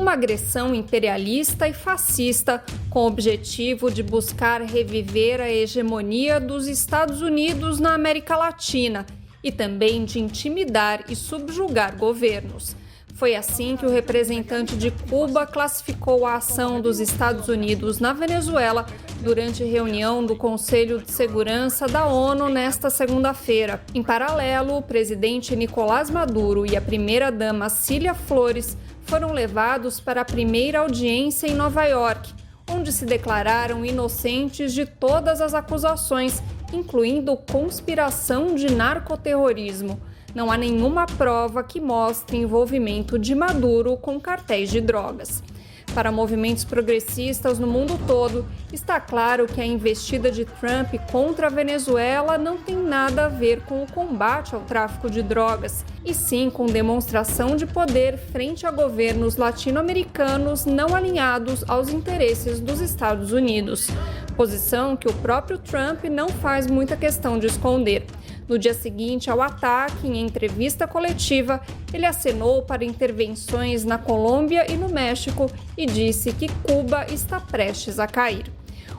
uma agressão imperialista e fascista com o objetivo de buscar reviver a hegemonia dos Estados Unidos na América Latina e também de intimidar e subjugar governos. Foi assim que o representante de Cuba classificou a ação dos Estados Unidos na Venezuela durante reunião do Conselho de Segurança da ONU nesta segunda-feira. Em paralelo, o presidente Nicolás Maduro e a primeira-dama Cília Flores foram levados para a primeira audiência em Nova York, onde se declararam inocentes de todas as acusações, incluindo conspiração de narcoterrorismo. Não há nenhuma prova que mostre envolvimento de Maduro com cartéis de drogas. Para movimentos progressistas no mundo todo, está claro que a investida de Trump contra a Venezuela não tem nada a ver com o combate ao tráfico de drogas, e sim com demonstração de poder frente a governos latino-americanos não alinhados aos interesses dos Estados Unidos. Posição que o próprio Trump não faz muita questão de esconder. No dia seguinte ao ataque, em entrevista coletiva, ele acenou para intervenções na Colômbia e no México e disse que Cuba está prestes a cair.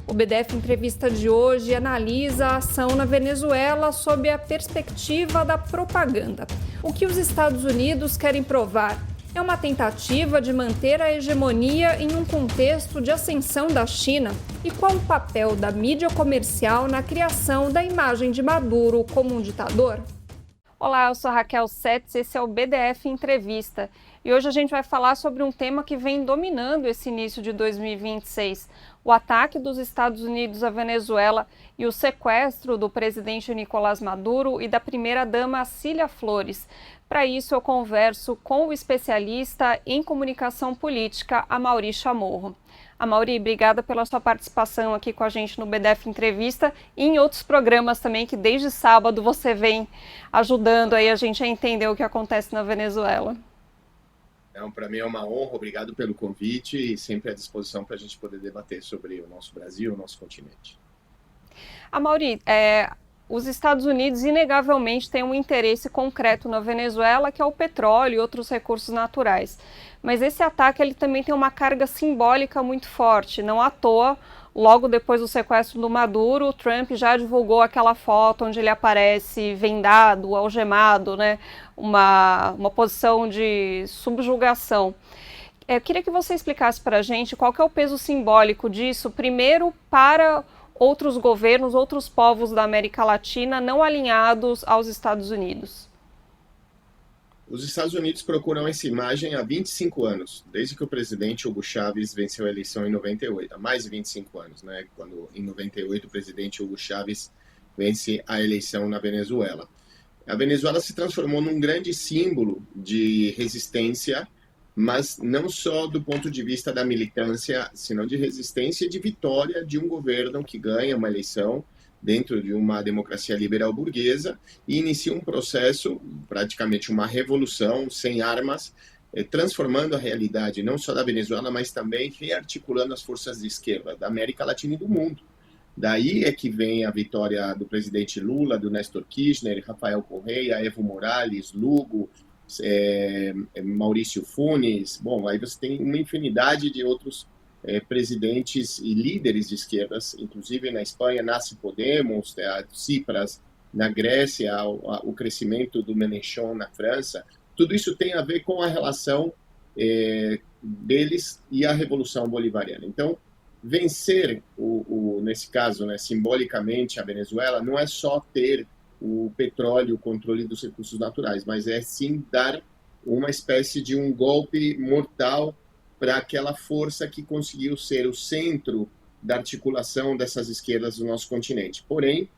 O BDF Entrevista de hoje analisa a ação na Venezuela sob a perspectiva da propaganda. O que os Estados Unidos querem provar? É uma tentativa de manter a hegemonia em um contexto de ascensão da China? E qual o papel da mídia comercial na criação da imagem de Maduro como um ditador? Olá, eu sou Raquel Setz, esse é o BDF Entrevista. E hoje a gente vai falar sobre um tema que vem dominando esse início de 2026, o ataque dos Estados Unidos à Venezuela e o sequestro do presidente Nicolás Maduro e da primeira-dama Cília Flores. Para isso, eu converso com o especialista em comunicação política, Amaury Chamorro. Amaury, obrigada pela sua participação aqui com a gente no BDF Entrevista e em outros programas também, que desde sábado você vem ajudando aí a gente a entender o que acontece na Venezuela. Para mim é uma honra, obrigado pelo convite e sempre à disposição para a gente poder debater sobre o nosso Brasil, o nosso continente. Amaury, os Estados Unidos inegavelmente têm um interesse concreto na Venezuela, que é o petróleo e outros recursos naturais. Mas esse ataque ele também tem uma carga simbólica muito forte. Não à toa, logo depois do sequestro do Maduro, o Trump já divulgou aquela foto onde ele aparece vendado, algemado, né? Uma posição de subjugação. Eu queria que você explicasse para a gente qual que é o peso simbólico disso, primeiro para outros governos, outros povos da América Latina não alinhados aos Estados Unidos. Os Estados Unidos procuram essa imagem há 25 anos, desde que o presidente Hugo Chávez venceu a eleição em 98, há mais de 25 anos, né? Quando em 98 o presidente Hugo Chávez vence a eleição na Venezuela. A Venezuela se transformou num grande símbolo de resistência, mas não só do ponto de vista da militância, senão de resistência e de vitória de um governo que ganha uma eleição dentro de uma democracia liberal burguesa e inicia um processo, praticamente uma revolução sem armas, transformando a realidade não só da Venezuela, mas também rearticulando as forças de esquerda da América Latina e do mundo. Daí é que vem a vitória do presidente Lula, do Néstor Kirchner, Rafael Correa, Evo Morales, Lugo, Maurício Funes. Bom, aí você tem uma infinidade de outros presidentes e líderes de esquerdas, inclusive na Espanha nasce Podemos, Tsipras na Grécia, o crescimento do Mélenchon na França. Tudo isso tem a ver com a relação deles e a Revolução Bolivariana. Então, vencer, nesse caso, né, simbolicamente, a Venezuela, não é só ter o petróleo, o controle dos recursos naturais, mas é sim dar uma espécie de um golpe mortal para aquela força que conseguiu ser o centro da articulação dessas esquerdas do nosso continente. Porém,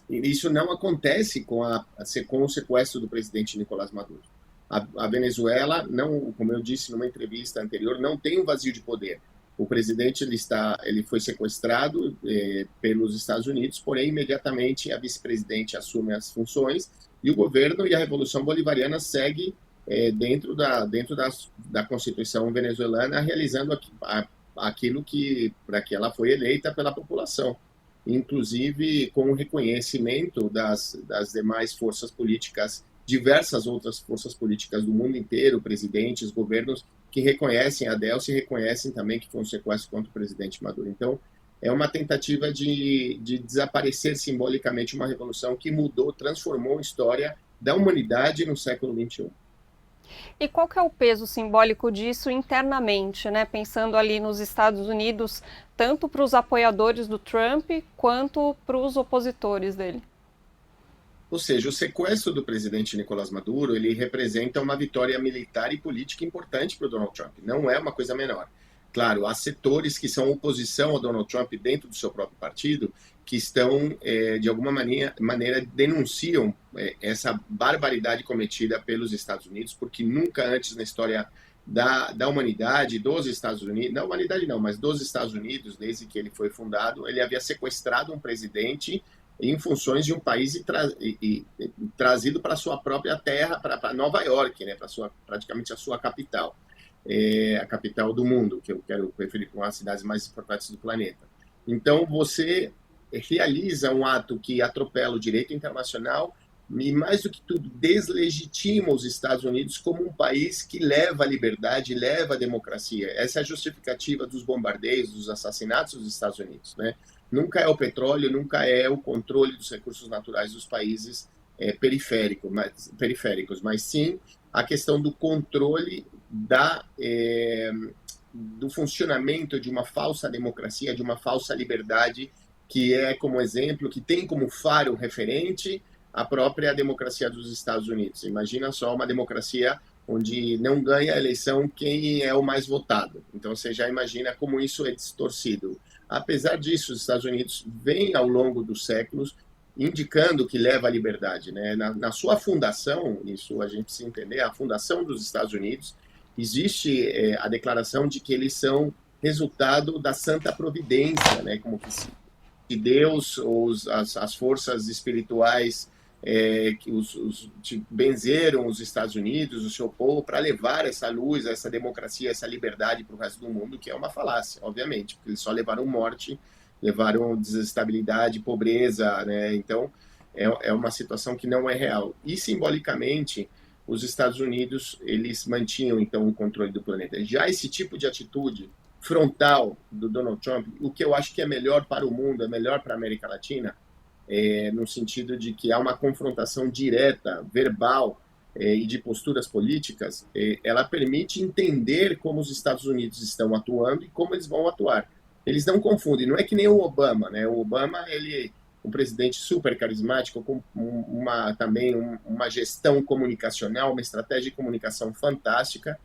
isso não acontece com o sequestro do presidente Nicolás Maduro. A Venezuela, não, como eu disse numa entrevista anterior, não tem um vazio de poder. O presidente ele foi sequestrado pelos Estados Unidos, porém, imediatamente a vice-presidente assume as funções e o governo e a Revolução Bolivariana segue dentro da Constituição venezuelana, realizando aquilo para que ela foi eleita pela população, inclusive com o reconhecimento das demais forças políticas, diversas outras forças políticas do mundo inteiro, presidentes, governos, que reconhecem a Delcy e reconhecem também que foi um sequestro contra o presidente Maduro. Então, é uma tentativa de desaparecer simbolicamente uma revolução que mudou, transformou a história da humanidade no século XXI. E qual que é o peso simbólico disso internamente, né? Pensando ali nos Estados Unidos, tanto para os apoiadores do Trump quanto para os opositores dele? Ou seja, o sequestro do presidente Nicolás Maduro, ele representa uma vitória militar e política importante para o Donald Trump. Não é uma coisa menor. Claro, há setores que são oposição ao Donald Trump dentro do seu próprio partido, que estão, de alguma maneira denunciam essa barbaridade cometida pelos Estados Unidos, porque nunca antes na história da humanidade, dos Estados Unidos, da humanidade não, mas dos Estados Unidos, desde que ele foi fundado, ele havia sequestrado um presidente em funções de um país e trazido para a sua própria terra, para Nova York, né, praticamente a sua capital. A capital do mundo, que eu quero referir com as cidades mais importantes do planeta. Então, você realiza um ato que atropela o direito internacional e, mais do que tudo, deslegitima os Estados Unidos como um país que leva a liberdade, leva a democracia. Essa é a justificativa dos bombardeios, dos assassinatos dos Estados Unidos, né? Nunca é o petróleo, nunca é o controle dos recursos naturais dos países periféricos, mas sim a questão do controle do funcionamento de uma falsa democracia, de uma falsa liberdade, que é como exemplo, que tem como faro referente a própria democracia dos Estados Unidos. Imagina só uma democracia onde não ganha a eleição quem é o mais votado. Então você já imagina como isso é distorcido. Apesar disso, os Estados Unidos vêm ao longo dos séculos indicando que leva à liberdade, né? Na sua fundação, isso a gente precisa entender, a fundação dos Estados Unidos, existe a declaração de que eles são resultado da Santa Providência, né? Como que se Deus ou as forças espirituais que benzeram os Estados Unidos, o seu povo, para levar essa luz, essa democracia, essa liberdade para o resto do mundo, que é uma falácia, obviamente, porque eles só levaram morte, levaram desestabilidade, pobreza, né? Então, é uma situação que não é real. E, simbolicamente, os Estados Unidos, eles mantinham, então, o controle do planeta. Já esse tipo de atitude frontal do Donald Trump, o que eu acho que é melhor para o mundo, é melhor para a América Latina, no sentido de que há uma confrontação direta, verbal, e de posturas políticas, ela permite entender como os Estados Unidos estão atuando e como eles vão atuar. Eles não confundem, não é que nem o Obama, né? O Obama, ele um presidente super carismático, com também uma gestão comunicacional, uma estratégia de comunicação fantástica,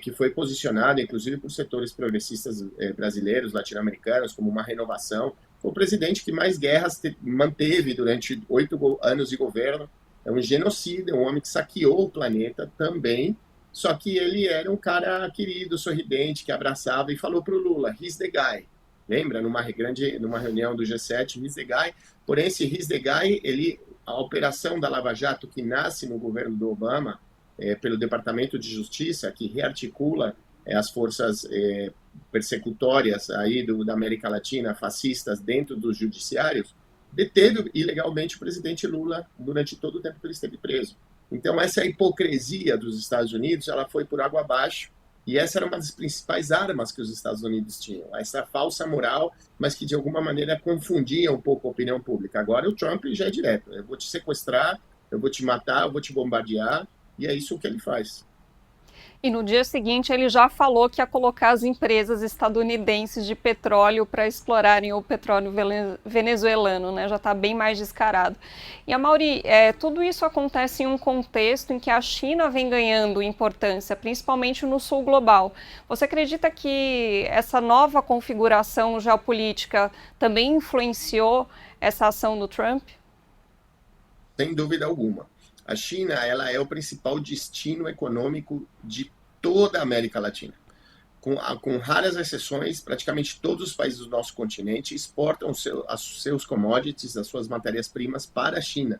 que foi posicionada, inclusive, por setores progressistas brasileiros, latino-americanos, como uma renovação. Foi o presidente que mais guerras manteve durante 8 anos de governo. É um genocida, um homem que saqueou o planeta também, só que ele era um cara querido, sorridente, que abraçava e falou para o Lula, he's the guy. Lembra? Numa reunião do G7, he's the guy. Porém, esse he's the guy, a operação da Lava Jato, que nasce no governo do Obama, pelo Departamento de Justiça, que rearticula as forças persecutórias aí da América Latina, fascistas, dentro dos judiciários, deteve ilegalmente o presidente Lula durante todo o tempo que ele esteve preso. Então, essa hipocrisia dos Estados Unidos, ela foi por água abaixo, e essa era uma das principais armas que os Estados Unidos tinham, essa falsa moral, mas que de alguma maneira confundia um pouco a opinião pública. Agora o Trump já é direto, eu vou te sequestrar, eu vou te matar, eu vou te bombardear, e é isso que ele faz. E no dia seguinte ele já falou que ia colocar as empresas estadunidenses de petróleo para explorarem o petróleo venezuelano, né? Já está bem mais descarado. E Amaury, tudo isso acontece em um contexto em que a China vem ganhando importância, principalmente no sul global. Você acredita que essa nova configuração geopolítica também influenciou essa ação do Trump? Sem dúvida alguma. A China, ela é o principal destino econômico de toda a América Latina. Com raras exceções, praticamente todos os países do nosso continente exportam os seus commodities, as suas matérias-primas para a China.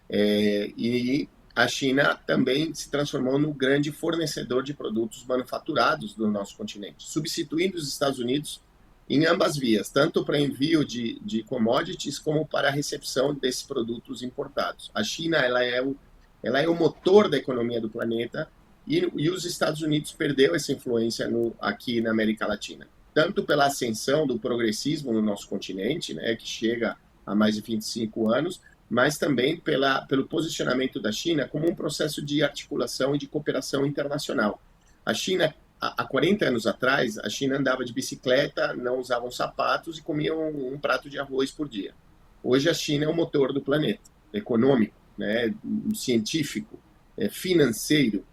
E a China também se transformou no grande fornecedor de produtos manufaturados do nosso continente, substituindo os Estados Unidos em ambas vias, tanto para envio de commodities como para a recepção desses produtos importados. A China ela é o motor da economia do planeta e os Estados Unidos perdeu essa influência aqui na América Latina, tanto pela ascensão do progressismo no nosso continente, né, que chega há mais de 25 anos, mas também pelo posicionamento da China como um processo de articulação e de cooperação internacional. A China, há 40 anos atrás, a China andava de bicicleta, não usavam sapatos e comiam um prato de arroz por dia. Hoje a China é o motor do planeta, econômico, né, científico, financeiro.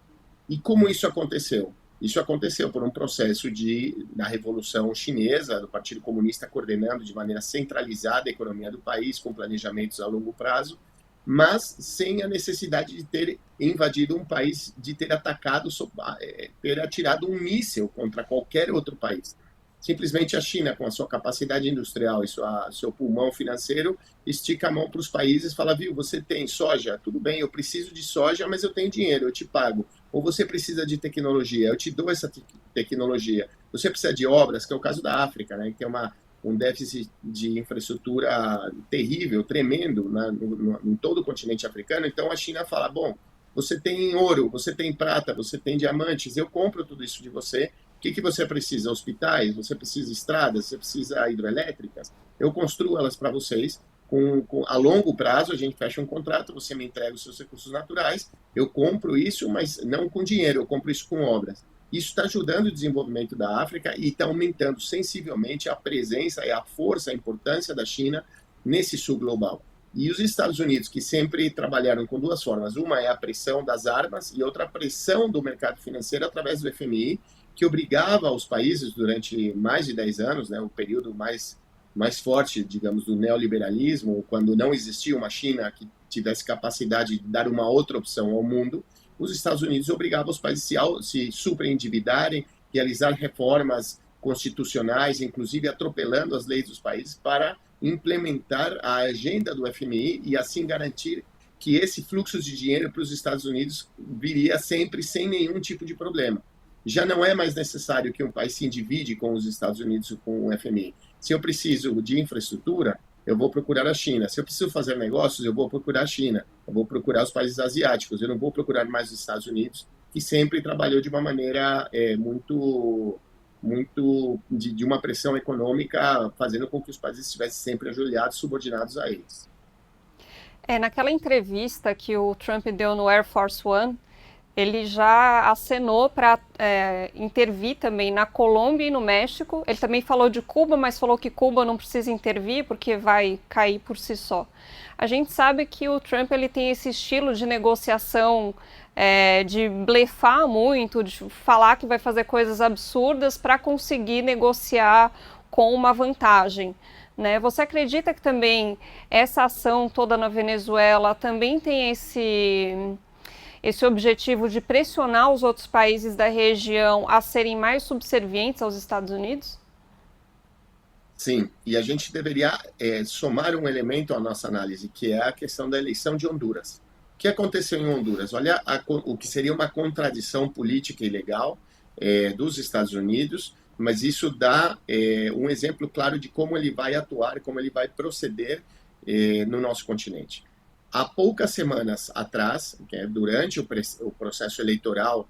E como isso aconteceu? Isso aconteceu por um processo da Revolução Chinesa, do Partido Comunista coordenando de maneira centralizada a economia do país, com planejamentos a longo prazo, mas sem a necessidade de ter invadido um país, de ter atacado, ter atirado um míssil contra qualquer outro país. Simplesmente a China, com a sua capacidade industrial e seu pulmão financeiro, estica a mão para os países e fala, viu, você tem soja? Tudo bem, eu preciso de soja, mas eu tenho dinheiro, eu te pago. Ou você precisa de tecnologia, eu te dou essa tecnologia. Você precisa de obras, que é o caso da África, né, que tem um déficit de infraestrutura terrível, tremendo, em todo o continente africano. Então a China fala, bom, você tem ouro, você tem prata, você tem diamantes, eu compro tudo isso de você. O que você precisa? Hospitais? Você precisa estradas? Você precisa hidroelétricas? Eu construo elas para vocês. A longo prazo, a gente fecha um contrato, você me entrega os seus recursos naturais, eu compro isso, mas não com dinheiro, eu compro isso com obras. Isso está ajudando o desenvolvimento da África e está aumentando sensivelmente a presença e a força, a importância da China nesse sul global. E os Estados Unidos, que sempre trabalharam com duas formas, uma é a pressão das armas e outra a pressão do mercado financeiro através do FMI, que obrigava os países durante mais de 10 anos, né, o período mais forte, digamos, do neoliberalismo, quando não existia uma China que tivesse capacidade de dar uma outra opção ao mundo, os Estados Unidos obrigavam os países a se superendividarem, realizar reformas constitucionais, inclusive atropelando as leis dos países para implementar a agenda do FMI e assim garantir que esse fluxo de dinheiro para os Estados Unidos viria sempre sem nenhum tipo de problema. Já não é mais necessário que um país se endivide com os Estados Unidos ou com o FMI. Se eu preciso de infraestrutura, eu vou procurar a China. Se eu preciso fazer negócios, eu vou procurar a China. Eu vou procurar os países asiáticos. Eu não vou procurar mais os Estados Unidos, que sempre trabalhou de uma maneira de uma pressão econômica, fazendo com que os países estivessem sempre ajoelhados, subordinados a eles. Naquela entrevista que o Trump deu no Air Force One, ele já acenou para intervir também na Colômbia e no México. Ele também falou de Cuba, mas falou que Cuba não precisa intervir porque vai cair por si só. A gente sabe que o Trump ele tem esse estilo de negociação, de blefar muito, de falar que vai fazer coisas absurdas para conseguir negociar com uma vantagem. Né? Você acredita que também essa ação toda na Venezuela também tem esse objetivo de pressionar os outros países da região a serem mais subservientes aos Estados Unidos? Sim, e a gente deveria somar um elemento à nossa análise, que é a questão da eleição de Honduras. O que aconteceu em Honduras? Olha o que seria uma contradição política e legal dos Estados Unidos, mas isso dá um exemplo claro de como ele vai atuar, como ele vai proceder no nosso continente. Há poucas semanas atrás, durante o processo eleitoral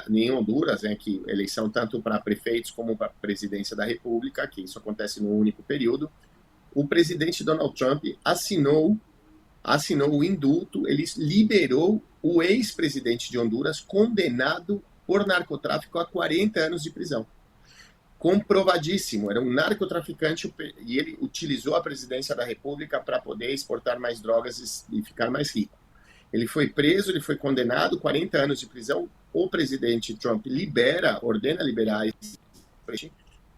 em Honduras, que eleição tanto para prefeitos como para a presidência da República, que isso acontece num único período, o presidente Donald Trump assinou o indulto, ele liberou o ex-presidente de Honduras condenado por narcotráfico a 40 anos de prisão. Comprovadíssimo, era um narcotraficante e ele utilizou a presidência da República para poder exportar mais drogas e ficar mais rico. Ele foi preso, ele foi condenado, 40 anos de prisão. O presidente Trump ordena liberar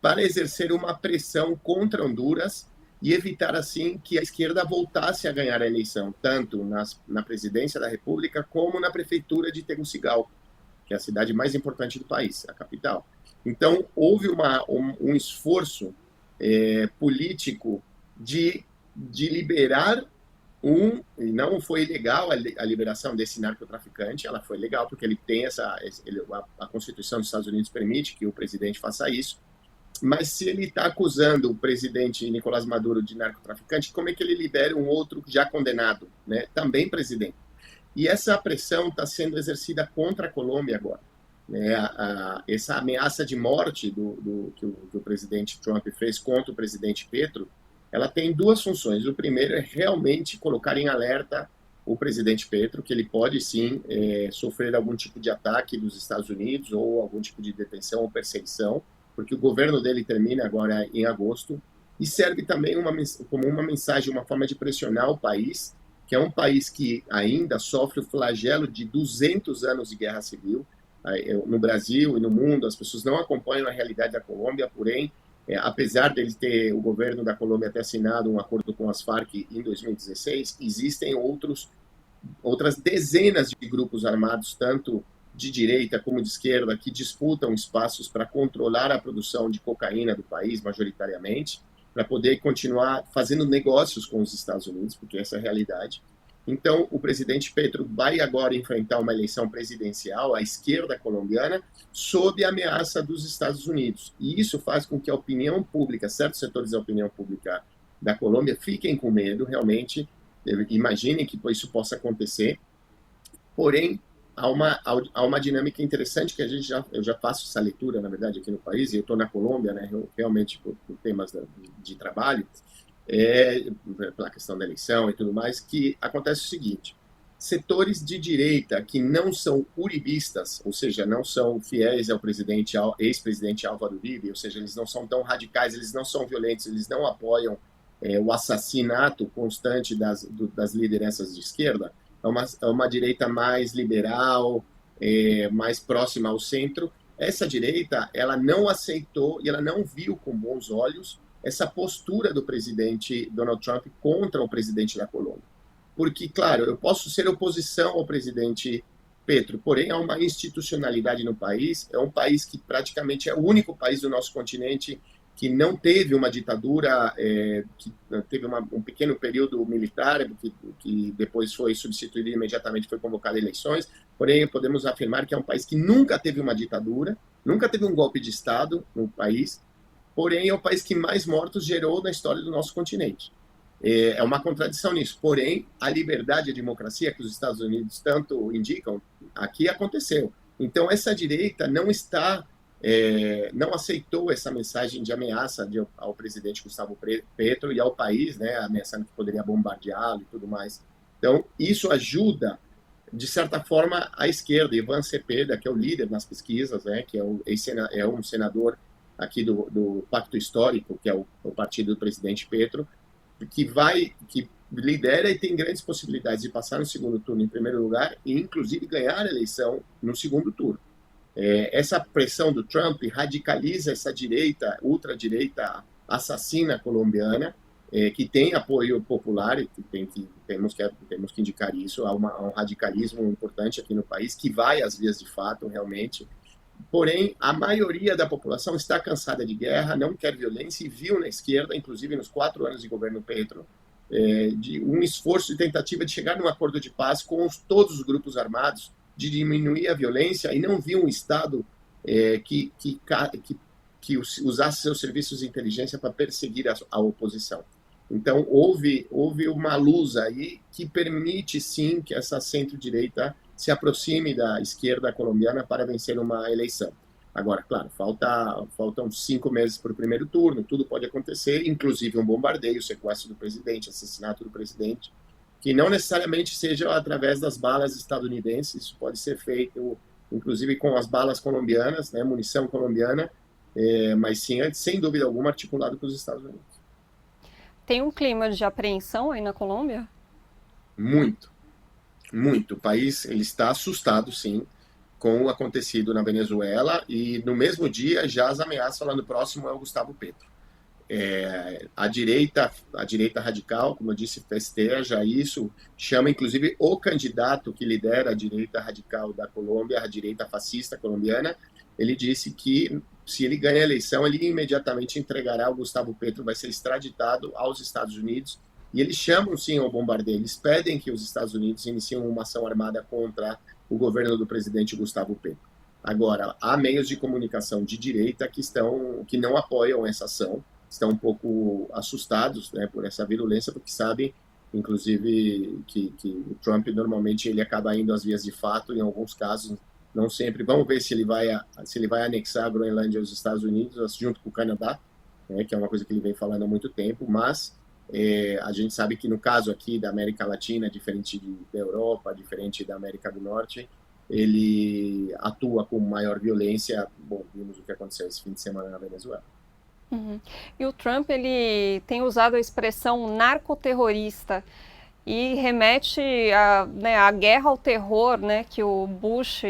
para exercer uma pressão contra Honduras e evitar, assim, que a esquerda voltasse a ganhar a eleição, tanto na presidência da República como na prefeitura de Tegucigalpa, que é a cidade mais importante do país, a capital. Então, houve um esforço político de liberar e não foi legal a liberação desse narcotraficante, ela foi legal porque ele tem a Constituição dos Estados Unidos permite que o presidente faça isso, mas se ele está acusando o presidente Nicolás Maduro de narcotraficante, como é que ele libera um outro já condenado, né? Também presidente? E essa pressão está sendo exercida contra a Colômbia agora. Né? Essa ameaça de morte que o presidente Trump fez contra o presidente Petro, ela tem duas funções. O primeiro é realmente colocar em alerta o presidente Petro, que ele pode sim sofrer algum tipo de ataque dos Estados Unidos ou algum tipo de detenção ou perseguição, porque o governo dele termina agora em agosto, e serve também como uma mensagem, uma forma de pressionar o país, que é um país que ainda sofre o flagelo de 200 anos de guerra civil. No Brasil e no mundo, as pessoas não acompanham a realidade da Colômbia, porém, apesar o governo da Colômbia ter assinado um acordo com as Farc em 2016, existem outras dezenas de grupos armados, tanto de direita como de esquerda, que disputam espaços para controlar a produção de cocaína do país, majoritariamente, para poder continuar fazendo negócios com os Estados Unidos, porque essa é a realidade. Então, o presidente Petro vai agora enfrentar uma eleição presidencial, à esquerda colombiana, sob a ameaça dos Estados Unidos. E isso faz com que a opinião pública, certos setores da opinião pública da Colômbia, fiquem com medo, realmente, imaginem que isso possa acontecer. Porém, há uma dinâmica interessante que eu já faço essa leitura, na verdade, aqui no país, e eu estou na Colômbia, né, realmente por temas de trabalho, pela questão da eleição e tudo mais, que acontece o seguinte: setores de direita que não são uribistas, ou seja, não são fiéis ao ex-presidente Álvaro Uribe, ou seja, eles não são tão radicais, eles não são violentos, eles não apoiam o assassinato constante das lideranças de esquerda, é uma direita mais liberal, mais próxima ao centro. Essa direita, ela não aceitou e ela não viu com bons olhos essa postura do presidente Donald Trump contra o presidente da Colômbia. Porque, claro, eu posso ser oposição ao presidente Petro, porém há uma institucionalidade no país, é um país que praticamente é o único país do nosso continente que não teve uma ditadura, que teve um pequeno período militar, que depois foi substituído e imediatamente foi convocado a eleições, porém podemos afirmar que é um país que nunca teve uma ditadura, nunca teve um golpe de Estado no país, porém é o país que mais mortos gerou na história do nosso continente. É uma contradição nisso, porém a liberdade e a democracia que os Estados Unidos tanto indicam, aqui aconteceu. Então essa direita não aceitou essa mensagem de ameaça ao presidente Gustavo Petro e ao país, né, ameaçando que poderia bombardeá-lo e tudo mais. Então isso ajuda, de certa forma, a esquerda. Ivan Cepeda, que é o líder nas pesquisas, né, que é um senador aqui do Pacto Histórico, que é o partido do presidente Petro, que lidera e tem grandes possibilidades de passar no segundo turno em primeiro lugar e, inclusive, ganhar a eleição no segundo turno. Essa pressão do Trump radicaliza essa direita, ultradireita assassina colombiana, que tem apoio popular, e temos que indicar isso. Há um radicalismo importante aqui no país, que vai às vias de fato, realmente. Porém, a maioria da população está cansada de guerra, não quer violência e viu na esquerda, inclusive nos 4 anos de governo Petro, de um esforço de tentativa de chegar num acordo de paz com todos os grupos armados, de diminuir a violência, e não viu um Estado que usasse seus serviços de inteligência para perseguir a oposição. Então, houve uma luz aí que permite, sim, que essa centro-direita se aproxime da esquerda colombiana para vencer uma eleição. Agora, claro, faltam 5 meses para o primeiro turno, tudo pode acontecer, inclusive um bombardeio, sequestro do presidente, assassinato do presidente, que não necessariamente seja através das balas estadunidenses, isso pode ser feito, inclusive, com as balas colombianas, né, munição colombiana, mas sim, sem dúvida alguma, articulado com os Estados Unidos. Tem um clima de apreensão aí na Colômbia? Muito. Muito. O país ele está assustado, sim, com o acontecido na Venezuela, e no mesmo dia já as ameaças falando próximo é o Gustavo Petro. A direita radical, como eu disse, festeja isso, chama inclusive o candidato que lidera a direita radical da Colômbia, a direita fascista colombiana. Ele disse que se ele ganha a eleição, ele imediatamente entregará o Gustavo Petro, vai ser extraditado aos Estados Unidos. E eles chamam, sim, ao bombardeio. Eles pedem que os Estados Unidos iniciem uma ação armada contra o governo do presidente Gustavo Petro. Agora, há meios de comunicação de direita que não apoiam essa ação, estão um pouco assustados, né, por essa virulência, porque sabem inclusive que o Trump normalmente ele acaba indo às vias de fato, em alguns casos, não sempre. Vamos ver se ele vai anexar a Groenlândia aos Estados Unidos, junto com o Canadá, né, que é uma coisa que ele vem falando há muito tempo, mas a gente sabe que no caso aqui da América Latina, diferente da Europa, diferente da América do Norte, ele atua com maior violência. Bom, vimos o que aconteceu esse fim de semana na Venezuela. Uhum. E o Trump, ele tem usado a expressão narcoterrorista e remete à guerra ao terror, né, que o Bush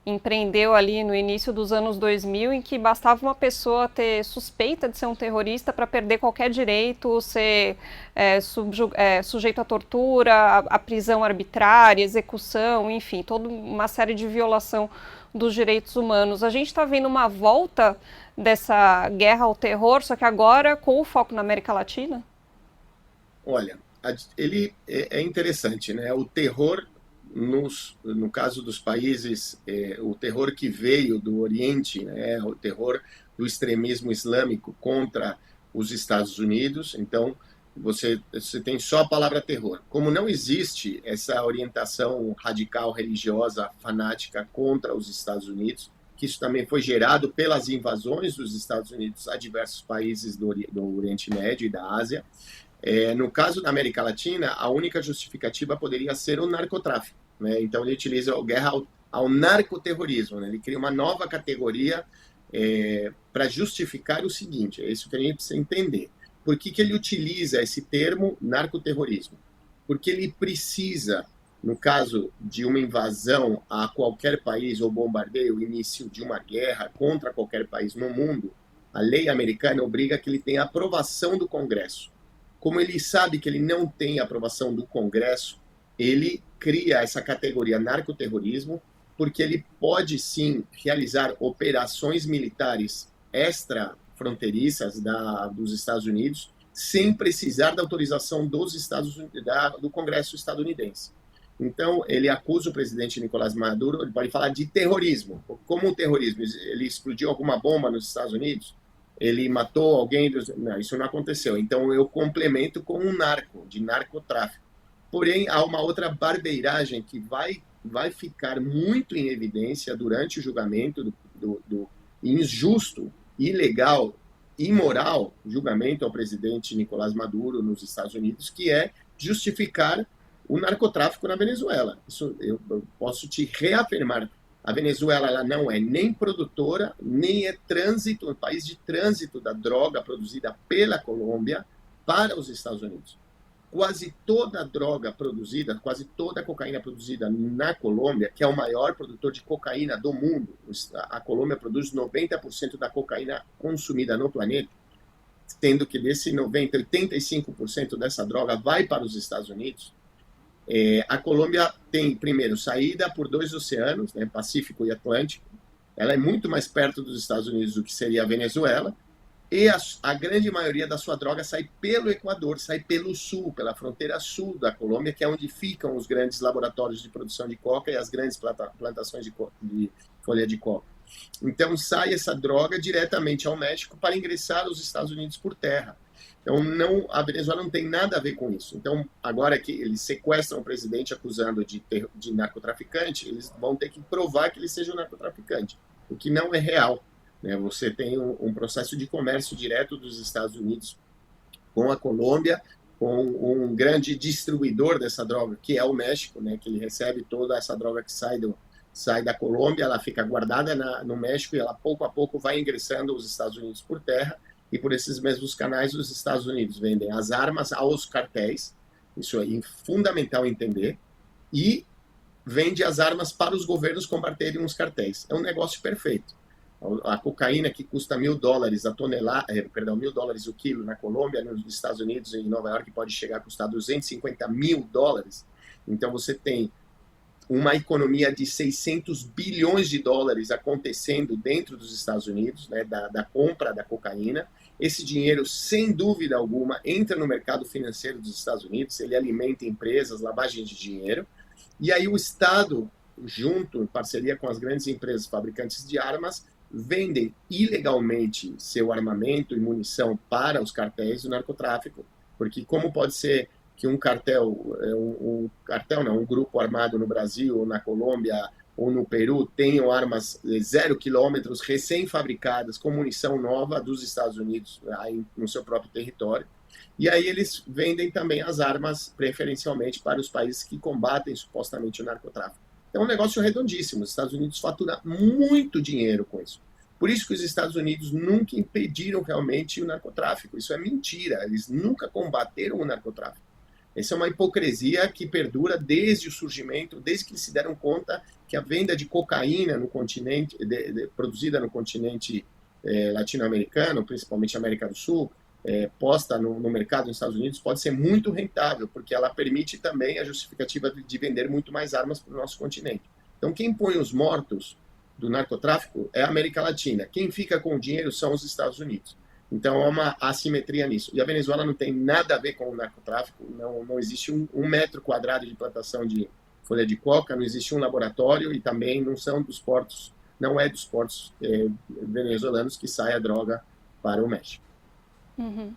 empreendeu ali no início dos anos 2000, em que bastava uma pessoa ter suspeita de ser um terrorista para perder qualquer direito, ser sujeito à tortura, à prisão arbitrária, execução, enfim, toda uma série de violação dos direitos humanos. A gente está vendo uma volta dessa guerra ao terror, só que agora com o foco na América Latina? Olha, ele é interessante, né? O terror, no caso dos países, o terror que veio do Oriente, né? O terror do extremismo islâmico contra os Estados Unidos. Então, você tem só a palavra terror. Como não existe essa orientação radical, religiosa, fanática contra os Estados Unidos, que isso também foi gerado pelas invasões dos Estados Unidos a diversos países do Oriente Médio e da Ásia. No caso da América Latina, a única justificativa poderia ser o narcotráfico, né? Então ele utiliza a guerra ao narcoterrorismo, né? Ele cria uma nova categoria para justificar o seguinte, é isso que a gente precisa entender. Por que ele utiliza esse termo narcoterrorismo? Porque ele precisa, no caso de uma invasão a qualquer país ou bombardeio, o início de uma guerra contra qualquer país no mundo, a lei americana obriga que ele tenha aprovação do Congresso. Como ele sabe que ele não tem aprovação do Congresso, ele cria essa categoria narcoterrorismo, porque ele pode sim realizar operações militares extrafronteiriças dos Estados Unidos, sem precisar da autorização do Congresso estadunidense. Então, ele acusa o presidente Nicolás Maduro, ele pode falar de terrorismo. Como um terrorismo? Ele explodiu alguma bomba nos Estados Unidos? Ele matou alguém? Não, isso não aconteceu. Então, eu complemento com de narcotráfico. Porém, há uma outra barbeiragem que vai ficar muito em evidência durante o julgamento do injusto, ilegal, imoral julgamento ao presidente Nicolás Maduro nos Estados Unidos, que é justificar o narcotráfico na Venezuela. Isso eu posso te reafirmar. A Venezuela ela não é nem produtora, nem é um país de trânsito da droga produzida pela Colômbia para os Estados Unidos. Quase toda a droga produzida, quase toda a cocaína produzida na Colômbia, que é o maior produtor de cocaína do mundo, a Colômbia produz 90% da cocaína consumida no planeta, sendo que desse 90%, 85% dessa droga vai para os Estados Unidos. A Colômbia tem, primeiro, saída por 2 oceanos, né, Pacífico e Atlântico. Ela é muito mais perto dos Estados Unidos do que seria a Venezuela. E a grande maioria da sua droga sai pelo Equador, sai pelo sul, pela fronteira sul da Colômbia, que é onde ficam os grandes laboratórios de produção de coca e as grandes plantações de folha de coca. Então, sai essa droga diretamente ao México para ingressar aos Estados Unidos por terra. Então, a Venezuela não tem nada a ver com isso. Então, agora que eles sequestram o presidente acusando de narcotraficante, eles vão ter que provar que ele seja um narcotraficante, o que não é real. Né? Você tem um processo de comércio direto dos Estados Unidos com a Colômbia, com um grande distribuidor dessa droga, que é o México, né? Que ele recebe toda essa droga que sai da Colômbia, ela fica guardada no México e ela pouco a pouco vai ingressando aos Estados Unidos por terra. E por esses mesmos canais, os Estados Unidos vendem as armas aos cartéis, isso é fundamental entender, e vende as armas para os governos combaterem os cartéis. É um negócio perfeito. A cocaína que custa $1.000 a tonelada, $1.000 o quilo na Colômbia, nos Estados Unidos, em Nova York, pode chegar a custar $250 mil. Então você tem uma economia de $600 bilhões acontecendo dentro dos Estados Unidos, né, da compra da cocaína. Esse dinheiro, sem dúvida alguma, entra no mercado financeiro dos Estados Unidos, ele alimenta empresas, lavagem de dinheiro, e aí o Estado, junto, em parceria com as grandes empresas fabricantes de armas, vendem ilegalmente seu armamento e munição para os cartéis do narcotráfico, porque como pode ser que um cartel, um grupo armado no Brasil, ou na Colômbia, ou no Peru, tenham armas 0 quilômetros, recém-fabricadas, com munição nova dos Estados Unidos, aí no seu próprio território. E aí eles vendem também as armas, preferencialmente, para os países que combatem supostamente o narcotráfico. É um negócio redondíssimo. Os Estados Unidos faturam muito dinheiro com isso. Por isso que os Estados Unidos nunca impediram realmente o narcotráfico. Isso é mentira. Eles nunca combateram o narcotráfico. Essa é uma hipocrisia que perdura desde o surgimento, desde que eles se deram conta que a venda de cocaína no continente, produzida no continente latino-americano, principalmente América do Sul, posta no mercado nos Estados Unidos, pode ser muito rentável, porque ela permite também a justificativa de vender muito mais armas para o nosso continente. Então, quem põe os mortos do narcotráfico é a América Latina. Quem fica com o dinheiro são os Estados Unidos. Então, há uma assimetria nisso. E a Venezuela não tem nada a ver com o narcotráfico, não existe um metro quadrado de plantação de folha de coca, não existe um laboratório e também não é dos portos venezuelanos que sai a droga para o México. Uhum.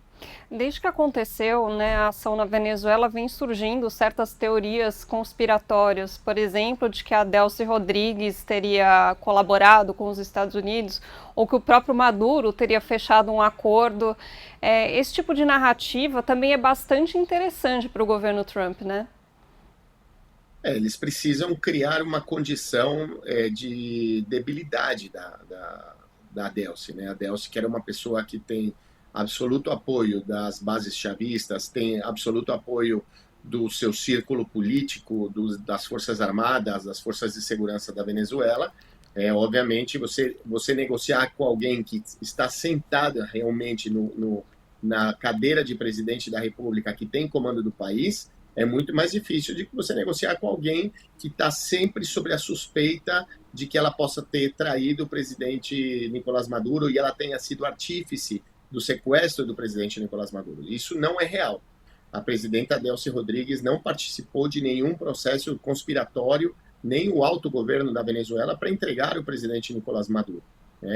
Desde que aconteceu, né, a ação na Venezuela, vem surgindo certas teorias conspiratórias, por exemplo, de que a Delcy Rodrigues teria colaborado com os Estados Unidos, ou que o próprio Maduro teria fechado um acordo. Esse tipo de narrativa também é bastante interessante para o governo Trump, né? Eles precisam criar uma condição de debilidade da Delcy, né? A Delcy, que era uma pessoa que tem absoluto apoio das bases chavistas, tem absoluto apoio do seu círculo político, das Forças Armadas, das Forças de Segurança da Venezuela. Obviamente, você negociar com alguém que está sentado realmente na cadeira de presidente da República, que tem comando do país, é muito mais difícil de que você negociar com alguém que está sempre sob a suspeita de que ela possa ter traído o presidente Nicolás Maduro e ela tenha sido artífice do sequestro do presidente Nicolás Maduro. Isso não é real. A presidenta Delcy Rodrigues não participou de nenhum processo conspiratório, nem o alto governo da Venezuela, para entregar o presidente Nicolás Maduro.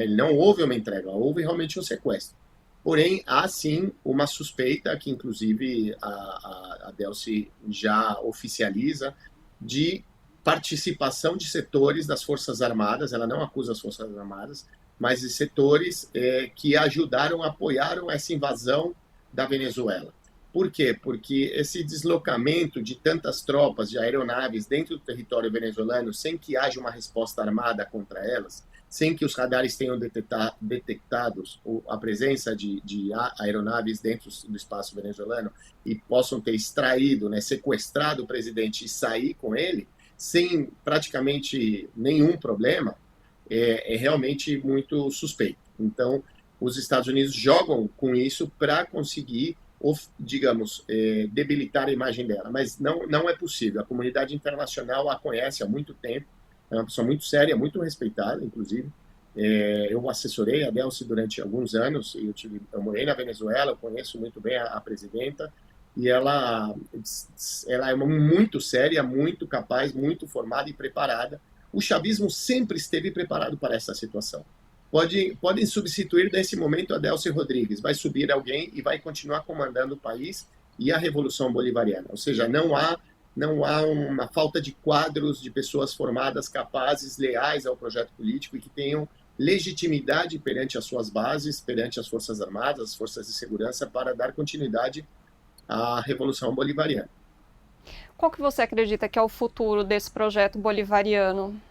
Não houve uma entrega, houve realmente um sequestro. Porém, há sim uma suspeita, que inclusive a Delcy já oficializa, de participação de setores das Forças Armadas, ela não acusa as Forças Armadas, mas de setores que ajudaram, apoiaram essa invasão da Venezuela. Por quê? Porque esse deslocamento de tantas tropas, de aeronaves dentro do território venezuelano, sem que haja uma resposta armada contra elas, sem que os radares tenham detectado a presença de aeronaves dentro do espaço venezuelano e possam ter extraído, né, sequestrado o presidente e sair com ele, sem praticamente nenhum problema, é realmente muito suspeito. Então, os Estados Unidos jogam com isso para conseguir, digamos, debilitar a imagem dela. Mas não é possível. A comunidade internacional a conhece há muito tempo. É uma pessoa muito séria, muito respeitada, inclusive. Eu assessorei a Delcy durante alguns anos. Eu morei na Venezuela, eu conheço muito bem a presidenta. E ela é muito séria, muito capaz, muito formada e preparada. O chavismo sempre esteve preparado para essa situação. Podem substituir nesse momento a Delcy Rodrigues, vai subir alguém e vai continuar comandando o país e a Revolução Bolivariana. Ou seja, não há uma falta de quadros de pessoas formadas, capazes, leais ao projeto político e que tenham legitimidade perante as suas bases, perante as Forças Armadas, as Forças de Segurança, para dar continuidade à Revolução Bolivariana. Qual que você acredita que é o futuro desse projeto bolivariano?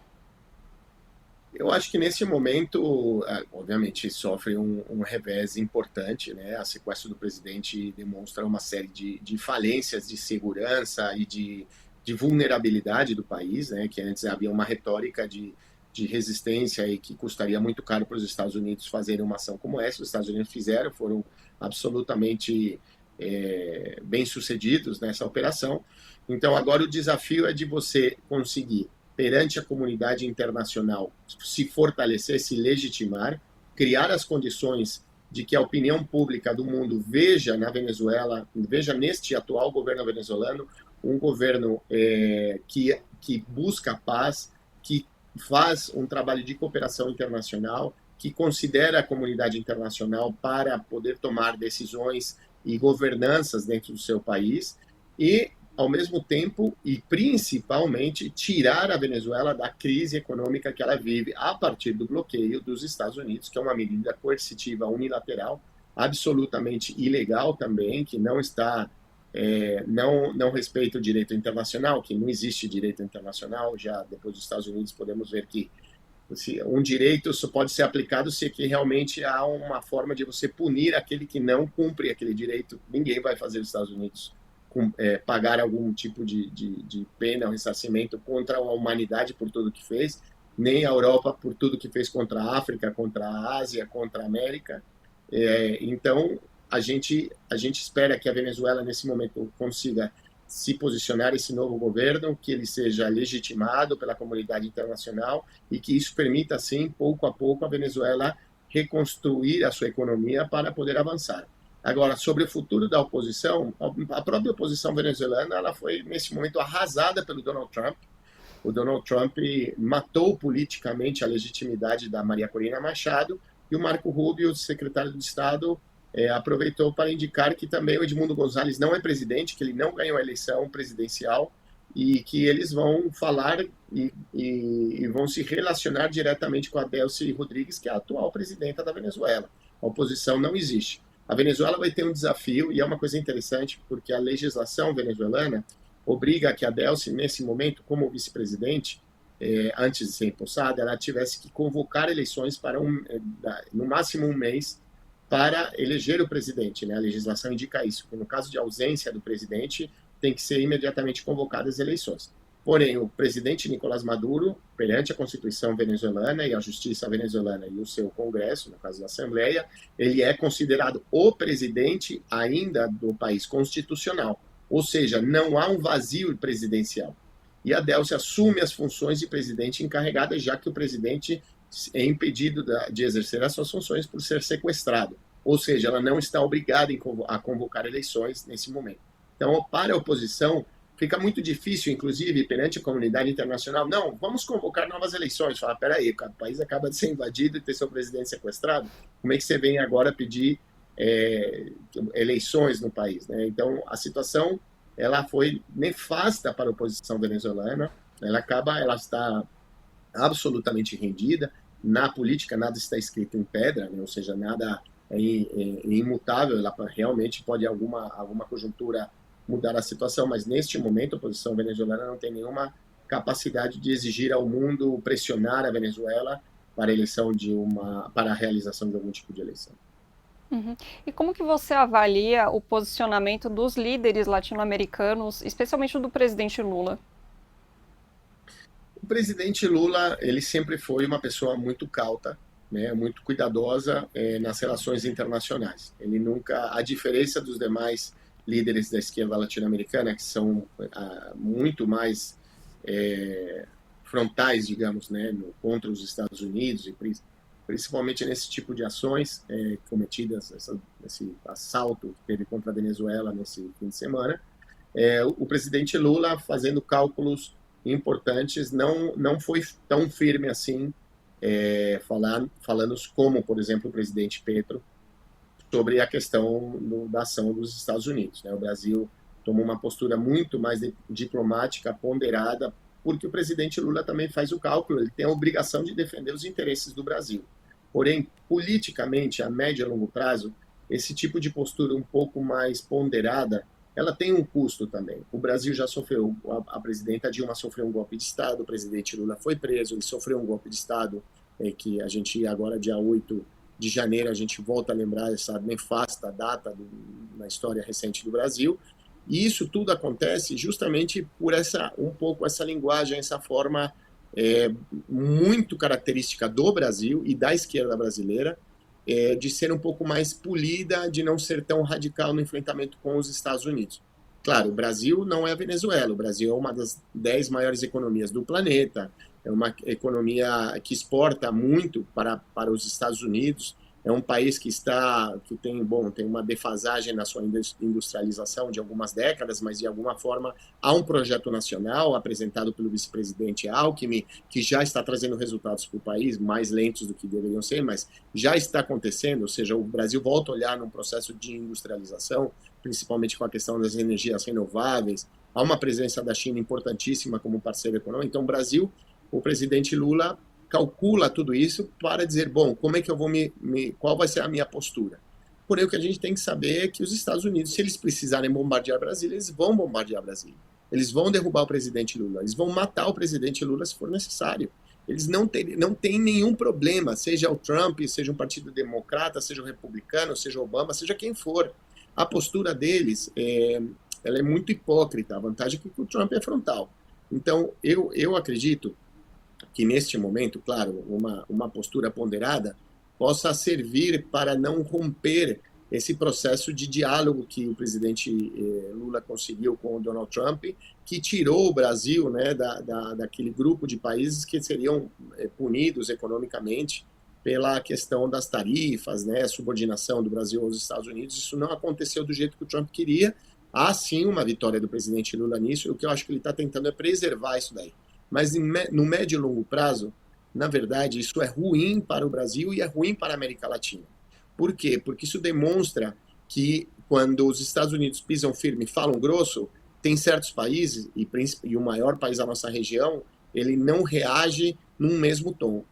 Eu acho que nesse momento, obviamente, sofre um revés importante, né? A sequestro do presidente demonstra uma série de falências de segurança e de vulnerabilidade do país, né? Que antes havia uma retórica de resistência e que custaria muito caro para os Estados Unidos fazerem uma ação como essa. Os Estados Unidos fizeram, foram absolutamente bem-sucedidos nessa operação. Então, agora o desafio é de você conseguir, perante a comunidade internacional, se fortalecer, se legitimar, criar as condições de que a opinião pública do mundo veja na Venezuela, veja neste atual governo venezuelano, um governo que busca a paz, que faz um trabalho de cooperação internacional, que considera a comunidade internacional para poder tomar decisões e governanças dentro do seu país, e, ao mesmo tempo e principalmente, tirar a Venezuela da crise econômica que ela vive a partir do bloqueio dos Estados Unidos, que é uma medida coercitiva unilateral, absolutamente ilegal também, que não está, não respeita o direito internacional, que não existe direito internacional. Já depois dos Estados Unidos podemos ver que um direito só pode ser aplicado se que realmente há uma forma de você punir aquele que não cumpre aquele direito. Ninguém vai fazer os Estados Unidos pagar algum tipo de pena ou ressarcimento contra a humanidade por tudo que fez, nem a Europa por tudo que fez contra a África, contra a Ásia, contra a América. Então, a gente espera que a Venezuela, nesse momento, consiga se posicionar esse novo governo, que ele seja legitimado pela comunidade internacional e que isso permita, assim, pouco a pouco, a Venezuela reconstruir a sua economia para poder avançar. Agora, sobre o futuro da oposição, a própria oposição venezuelana ela foi, nesse momento, arrasada pelo Donald Trump. O Donald Trump matou politicamente a legitimidade da Maria Corina Machado e o Marco Rubio, secretário de Estado, aproveitou para indicar que também o Edmundo González não é presidente, que ele não ganhou a eleição presidencial e que eles vão falar e vão se relacionar diretamente com a Delcy Rodrigues, que é a atual presidenta da Venezuela. A oposição não existe. A Venezuela vai ter um desafio, e é uma coisa interessante, porque a legislação venezuelana obriga que a Delcy, nesse momento, como vice-presidente, antes de ser empossada, ela tivesse que convocar eleições para no máximo um mês para eleger o presidente, né? A legislação indica isso, que no caso de ausência do presidente, tem que ser imediatamente convocadas as eleições. Porém, o presidente Nicolás Maduro, perante a Constituição venezuelana e a Justiça venezuelana e o seu Congresso, no caso da Assembleia, ele é considerado o presidente ainda do país constitucional, ou seja, não há um vazio presidencial. E a Delcy assume as funções de presidente encarregada, já que o presidente é impedido de exercer as suas funções por ser sequestrado. Ou seja, ela não está obrigada a convocar eleições nesse momento. Então, para a oposição, fica muito difícil, inclusive, perante a comunidade internacional, não, vamos convocar novas eleições. Fala, peraí, o país acaba de ser invadido e ter seu presidente sequestrado. Como é que você vem agora pedir eleições no país, né? Então, a situação ela foi nefasta para a oposição venezuelana. Ela está absolutamente rendida. Na política, nada está escrito em pedra, né? Ou seja, nada é imutável. Ela realmente pode, alguma conjuntura, mudar a situação, mas neste momento a oposição venezuelana não tem nenhuma capacidade de exigir ao mundo, pressionar a Venezuela para a realização de algum tipo de eleição. Uhum. E como que você avalia o posicionamento dos líderes latino-americanos, especialmente do presidente Lula? O presidente Lula, ele sempre foi uma pessoa muito cauta, né, muito cuidadosa nas relações internacionais. Ele nunca, a diferença dos demais líderes da esquerda latino-americana, que são muito mais frontais, digamos, né, contra os Estados Unidos, e principalmente nesse tipo de ações cometidas, esse assalto que teve contra a Venezuela nesse fim de semana, o presidente Lula, fazendo cálculos importantes, não foi tão firme assim, falando como, por exemplo, o presidente Petro, sobre a questão da ação dos Estados Unidos, né? O Brasil tomou uma postura muito mais diplomática, ponderada, porque o presidente Lula também faz o cálculo, ele tem a obrigação de defender os interesses do Brasil. Porém, politicamente, a médio e longo prazo, esse tipo de postura um pouco mais ponderada, ela tem um custo também. O Brasil já sofreu, a presidenta Dilma sofreu um golpe de Estado, o presidente Lula foi preso, ele sofreu um golpe de Estado, que a gente, agora, dia 8 de janeiro, a gente volta a lembrar essa nefasta data na história recente do Brasil. E isso tudo acontece justamente por essa linguagem, essa forma muito característica do Brasil e da esquerda brasileira, de ser um pouco mais polida, de não ser tão radical no enfrentamento com os Estados Unidos. Claro, o Brasil não é a Venezuela, o Brasil é uma das 10 maiores economias do planeta, é uma economia que exporta muito para os Estados Unidos, é um país que tem uma defasagem na sua industrialização de algumas décadas, mas de alguma forma há um projeto nacional apresentado pelo vice-presidente Alckmin, que já está trazendo resultados para o país, mais lentos do que deveriam ser, mas já está acontecendo, ou seja, o Brasil volta a olhar num processo de industrialização, principalmente com a questão das energias renováveis, há uma presença da China importantíssima como parceiro econômico. Então, o Brasil, o presidente Lula calcula tudo isso para dizer, bom, como é que eu vou qual vai ser a minha postura? Porém, o que a gente tem que saber é que os Estados Unidos, se eles precisarem bombardear Brasília, eles vão bombardear Brasília. Eles vão derrubar o presidente Lula, eles vão matar o presidente Lula se for necessário. Eles não têm nenhum problema, seja o Trump, seja um partido democrata, seja o republicano, seja o Obama, seja quem for. A postura deles ela é muito hipócrita, a vantagem é que o Trump é frontal. Então, eu acredito que neste momento, claro, uma postura ponderada possa servir para não romper esse processo de diálogo que o presidente Lula conseguiu com o Donald Trump, que tirou o Brasil, né, daquele grupo de países que seriam punidos economicamente pela questão das tarifas, né, subordinação do Brasil aos Estados Unidos. Isso não aconteceu do jeito que o Trump queria. Há sim uma vitória do presidente Lula nisso, e o que eu acho que ele está tentando é preservar isso daí. Mas no médio e longo prazo, na verdade, isso é ruim para o Brasil e é ruim para a América Latina. Por quê? Porque isso demonstra que quando os Estados Unidos pisam firme e falam grosso, tem certos países, e o maior país da nossa região, ele não reage num mesmo tom.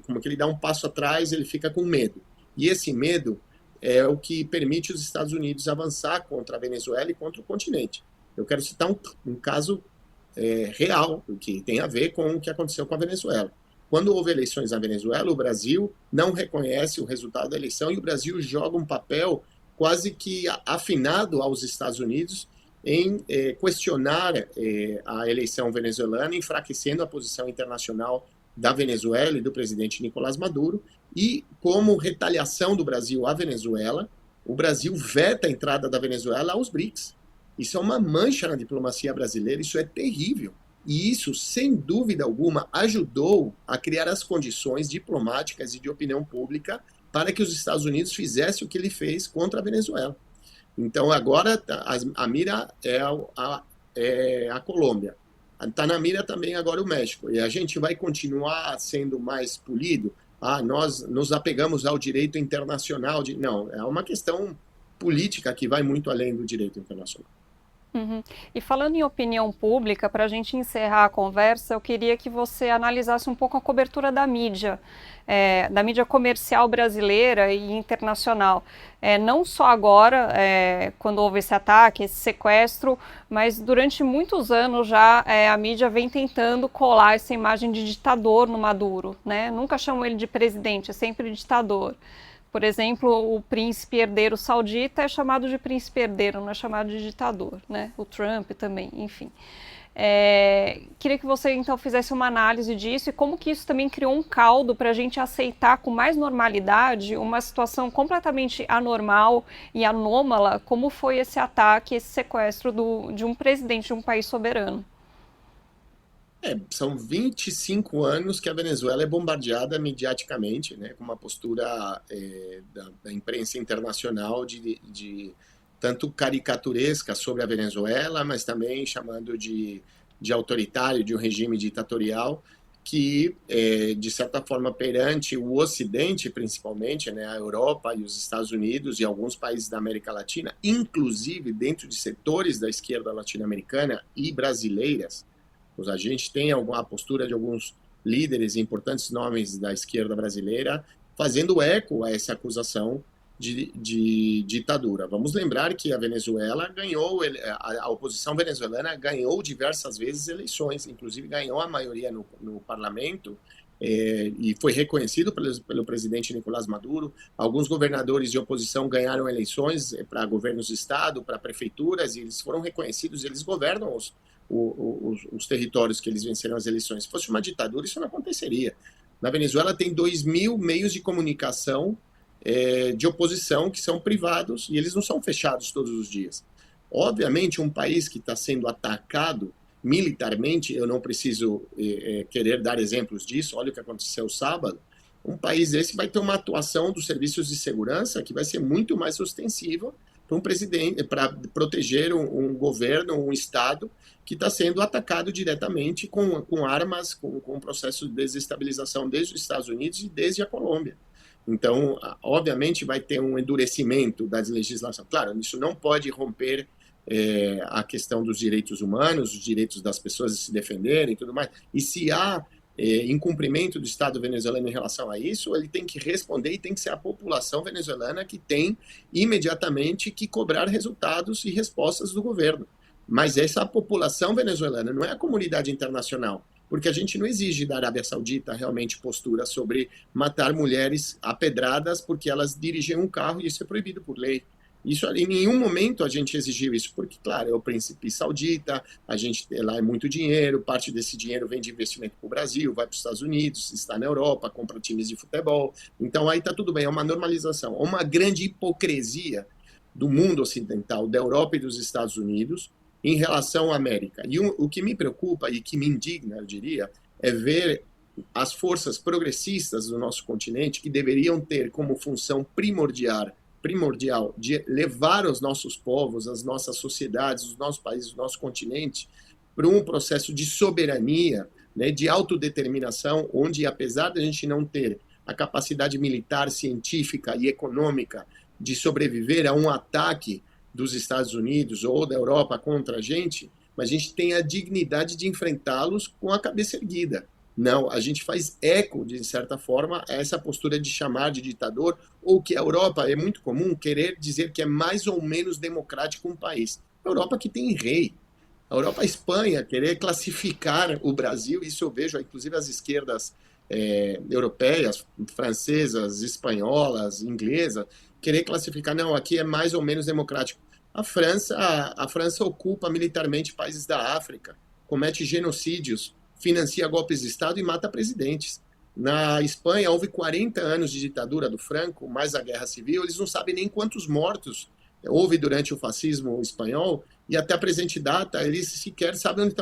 Como que ele dá um passo atrás, ele fica com medo. E esse medo é o que permite os Estados Unidos avançar contra a Venezuela e contra o continente. Eu quero citar um caso real, que tem a ver com o que aconteceu com a Venezuela. Quando houve eleições na Venezuela, o Brasil não reconhece o resultado da eleição e o Brasil joga um papel quase que afinado aos Estados Unidos em questionar a eleição venezuelana, enfraquecendo a posição internacional da Venezuela e do presidente Nicolás Maduro. E, como retaliação do Brasil à Venezuela, o Brasil veta a entrada da Venezuela aos BRICS. Isso é uma mancha na diplomacia brasileira, isso é terrível. E isso, sem dúvida alguma, ajudou a criar as condições diplomáticas e de opinião pública para que os Estados Unidos fizessem o que ele fez contra a Venezuela. Então, agora, a mira é a Colômbia. Está na mira também agora o México. E a gente vai continuar sendo mais polido? Nós nos apegamos ao direito internacional. Não, é uma questão política que vai muito além do direito internacional. Uhum. E falando em opinião pública, para a gente encerrar a conversa, eu queria que você analisasse um pouco a cobertura da mídia comercial brasileira e internacional. Não só agora, quando houve esse ataque, esse sequestro, mas durante muitos anos já a mídia vem tentando colar essa imagem de ditador no Maduro, né? Nunca chamam ele de presidente, é sempre ditador. Por exemplo, o príncipe herdeiro saudita é chamado de príncipe herdeiro, não é chamado de ditador, né? O Trump também, enfim. Queria que você, então, fizesse uma análise disso e como que isso também criou um caldo para a gente aceitar com mais normalidade uma situação completamente anormal e anômala, como foi esse ataque, esse sequestro de um presidente de um país soberano. São 25 anos que a Venezuela é bombardeada mediaticamente, né, com uma postura da imprensa internacional de tanto caricaturesca sobre a Venezuela, mas também chamando de autoritário, de um regime ditatorial, que, de certa forma, perante o Ocidente, principalmente, né, a Europa e os Estados Unidos e alguns países da América Latina, inclusive dentro de setores da esquerda latino-americana e brasileiras. A gente tem a postura de alguns líderes e importantes nomes da esquerda brasileira fazendo eco a essa acusação de ditadura. Vamos lembrar que a Venezuela ganhou, a oposição venezuelana ganhou diversas vezes eleições, inclusive ganhou a maioria no parlamento, e foi reconhecido pelo presidente Nicolás Maduro. Alguns governadores de oposição ganharam eleições para governos de estado, para prefeituras, e eles foram reconhecidos, eles governam os territórios que eles venceram as eleições. Se fosse uma ditadura, isso não aconteceria. Na Venezuela tem 2.000 meios de comunicação de oposição que são privados e eles não são fechados todos os dias. Obviamente, um país que está sendo atacado militarmente, eu não preciso querer dar exemplos disso, olha o que aconteceu sábado, um país desse vai ter uma atuação dos serviços de segurança que vai ser muito mais ostensiva para um presidente, para proteger um governo, um Estado que está sendo atacado diretamente com armas, com um processo de desestabilização desde os Estados Unidos e desde a Colômbia. Então, obviamente, vai ter um endurecimento das legislações. Claro, isso não pode romper a questão dos direitos humanos, os direitos das pessoas de se defenderem e tudo mais. E se há incumprimento do Estado venezuelano em relação a isso, ele tem que responder e tem que ser a população venezuelana que tem imediatamente que cobrar resultados e respostas do governo. Mas essa população venezuelana não é a comunidade internacional, porque a gente não exige da Arábia Saudita realmente postura sobre matar mulheres a pedradas porque elas dirigiam um carro, e isso é proibido por lei. Isso, em nenhum momento a gente exigiu isso, porque, claro, é o príncipe saudita, lá é muito dinheiro, parte desse dinheiro vem de investimento para o Brasil, vai para os Estados Unidos, está na Europa, compra times de futebol. Então, aí está tudo bem, é uma normalização. É uma grande hipocrisia do mundo ocidental, da Europa e dos Estados Unidos, em relação à América. E o que me preocupa e que me indigna, eu diria, é ver as forças progressistas do nosso continente, que deveriam ter como função primordial de levar os nossos povos, as nossas sociedades, os nossos países, o nosso continente para um processo de soberania, né, de autodeterminação, onde, apesar de a gente não ter a capacidade militar, científica e econômica de sobreviver a um ataque dos Estados Unidos ou da Europa contra a gente, mas a gente tem a dignidade de enfrentá-los com a cabeça erguida. Não, a gente faz eco, de certa forma, a essa postura de chamar de ditador, ou que a Europa é muito comum querer dizer que é mais ou menos democrático um país. A Europa que tem rei. A Europa, a Espanha, querer classificar o Brasil, isso eu vejo, inclusive as esquerdas europeias, francesas, espanholas, inglesas, querer classificar, não, aqui é mais ou menos democrático. A França ocupa militarmente países da África, comete genocídios, financia golpes de Estado e mata presidentes. Na Espanha, houve 40 anos de ditadura do Franco, mais a Guerra Civil, eles não sabem nem quantos mortos houve durante o fascismo espanhol, e até a presente data, eles sequer sabem onde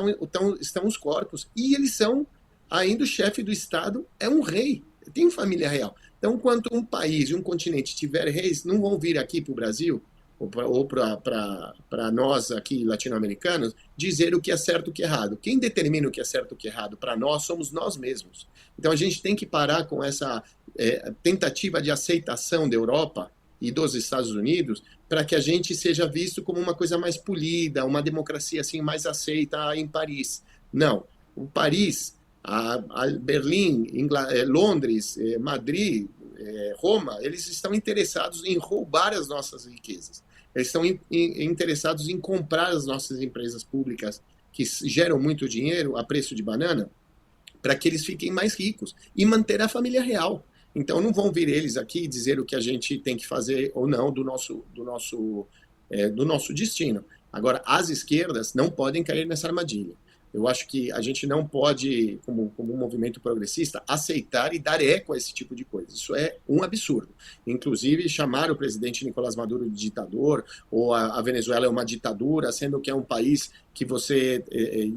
estão os corpos. E eles são, ainda o chefe do Estado é um rei, tem família real. Então, enquanto um país e um continente tiver reis, não vão vir aqui para o Brasil, ou para nós aqui latino-americanos, dizer o que é certo e o que é errado. Quem determina o que é certo e o que é errado para nós somos nós mesmos. Então a gente tem que parar com essa tentativa de aceitação da Europa e dos Estados Unidos para que a gente seja visto como uma coisa mais polida, uma democracia assim mais aceita em Paris. Não. O Paris, a Berlim, Londres, Madrid, Roma, eles estão interessados em roubar as nossas riquezas. Eles estão interessados em comprar as nossas empresas públicas que geram muito dinheiro a preço de banana para que eles fiquem mais ricos e manter a família real. Então não vão vir eles aqui dizer o que a gente tem que fazer ou não do nosso destino. Agora, as esquerdas não podem cair nessa armadilha. Eu acho que a gente não pode, como um movimento progressista, aceitar e dar eco a esse tipo de coisa. Isso é um absurdo. Inclusive, chamar o presidente Nicolás Maduro de ditador, ou a Venezuela é uma ditadura, sendo que é um país que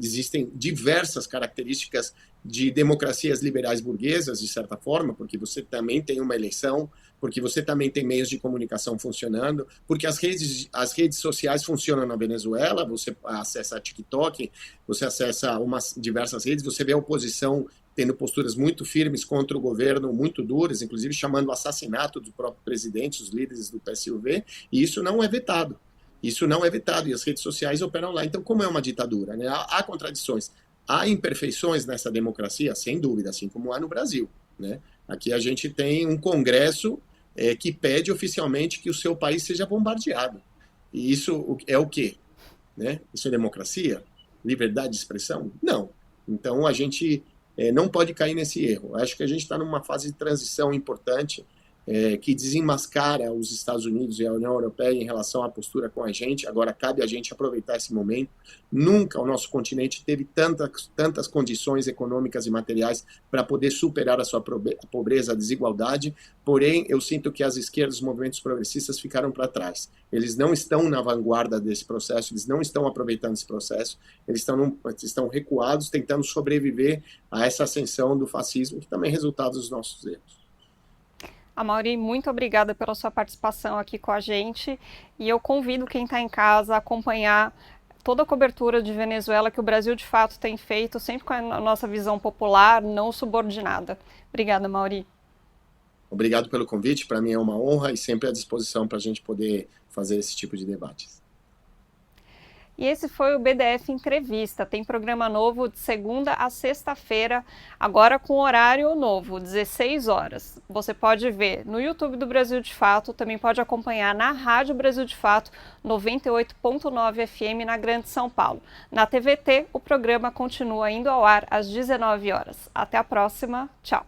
existem diversas características de democracias liberais burguesas, de certa forma, porque você também tem uma eleição, porque você também tem meios de comunicação funcionando, porque as redes sociais funcionam na Venezuela, você acessa a TikTok, você acessa diversas redes, você vê a oposição tendo posturas muito firmes contra o governo, muito duras, inclusive chamando o assassinato do próprio presidente, os líderes do PSUV, e isso não é vetado. Isso não é vetado, e as redes sociais operam lá. Então, como é uma ditadura, né? Há contradições. Há imperfeições nessa democracia, sem dúvida, assim como há no Brasil, né? Aqui a gente tem um Congresso que pede oficialmente que o seu país seja bombardeado. E isso é o quê? Né? Isso é democracia? Liberdade de expressão? Não. Então a gente não pode cair nesse erro. Acho que a gente está numa fase de transição importante que desenmascara os Estados Unidos e a União Europeia em relação à postura com a gente. Agora cabe a gente aproveitar esse momento. Nunca o nosso continente teve tantas condições econômicas e materiais para poder superar a sua pobreza, a desigualdade. Porém, eu sinto que as esquerdas, os movimentos progressistas ficaram para trás. Eles não estão na vanguarda desse processo, eles não estão aproveitando esse processo, eles estão recuados, tentando sobreviver a essa ascensão do fascismo, que também é resultado dos nossos erros. Amaury, muito obrigada pela sua participação aqui com a gente, e eu convido quem está em casa a acompanhar toda a cobertura de Venezuela que o Brasil de fato tem feito, sempre com a nossa visão popular, não subordinada. Obrigada, Amaury. Obrigado pelo convite, para mim é uma honra e sempre à disposição para a gente poder fazer esse tipo de debates. E esse foi o BDF Entrevista. Tem programa novo de segunda a sexta-feira, agora com horário novo, 16 horas. Você pode ver no YouTube do Brasil de Fato, também pode acompanhar na Rádio Brasil de Fato, 98.9 FM na Grande São Paulo. Na TVT, o programa continua indo ao ar às 19 horas. Até a próxima. Tchau.